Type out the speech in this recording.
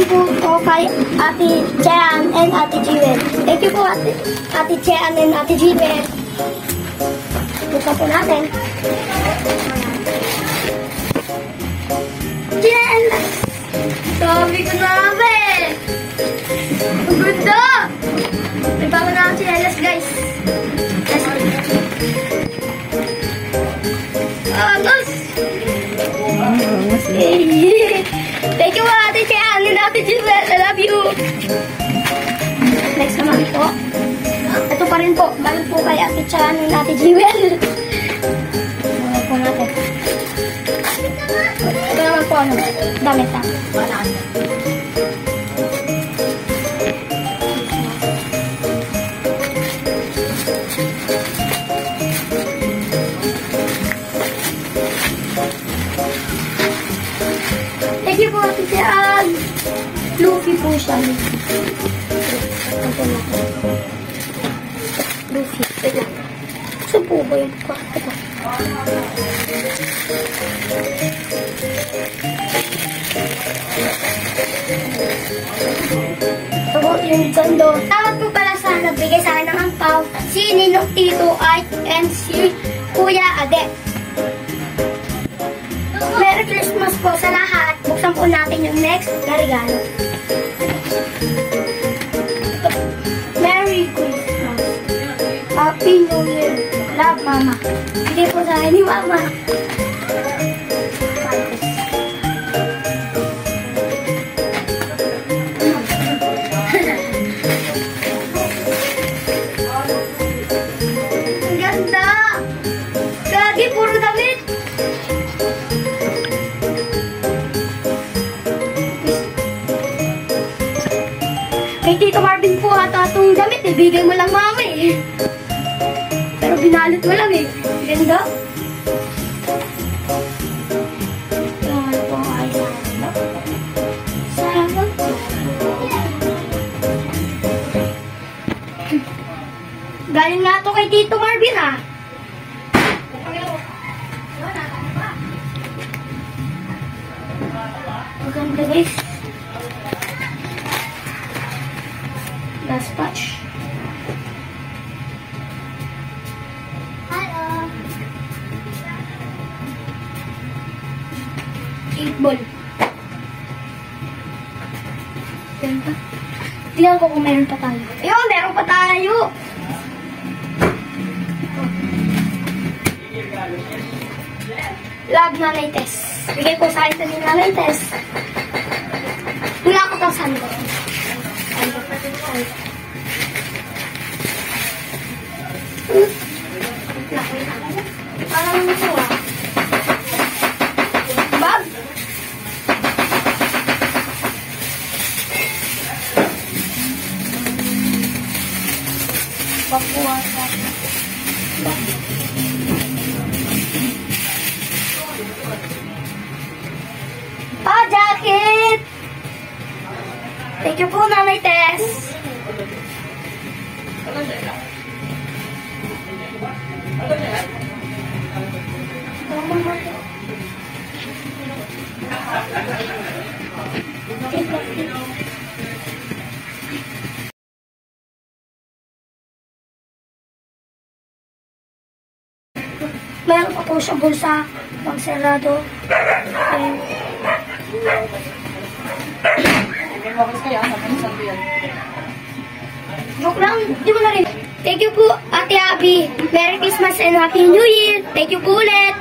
po kay Ate Jean and Ate Jewel. Thank you po Ate Jean and Ate Jewel. Buksan po natin. Jean! Sabi ko namin! Ang ganda! May bago na ang chinelas, guys. Angas! Thank you, Ate Jean and Ate Jewel. I love you! Next naman po. Ito pa rin po. Galing po kay Ate Jean and Ate Jewel. Mga po natin. Ito naman po ano. Damit na. Thank you po, Ate Jean. Luffy po siya. Luffy. Wait lang. Saan po ba yung pa? Ito. Ito po yung sando. Tawag po pala sa nagbigay sa akin ng ampaw si Ninong Tito Ike and si Kuya Ade. Merry Christmas po sa lahat. Buksan po natin yung next na regalo. Merry Christmas. Happy New Year. Love, Mama. Hindi po sa akin ni Mama. Ang ganda. Gagi, puro damit. Kay Tito Marvin po ata itong damit eh. Bigay mo lang, Mama eh. Pero binalot mo lang eh. Ganda. Yan po ay sarap. Galing nga ito kay Tito Marvin ah. Maganda guys. Last patch. Hello. 8 ball. Ganda. Tingnan ko kung meron pa tayo. Ayun, meron pa tayo. Love Nanay Tess. Bigay ko sa akin ni Nanay Tess. Wala ko pang sando. Parang ito ah. Bag. Papuasa. Bag. Jacket! Thank you po, Nanay Tess. Meron pa po siyang bulsa, pang serrado. Joke lang, di mo na rin. Thank you po, Ate Abby. Merry Christmas and Happy New Year. Thank you po ulit.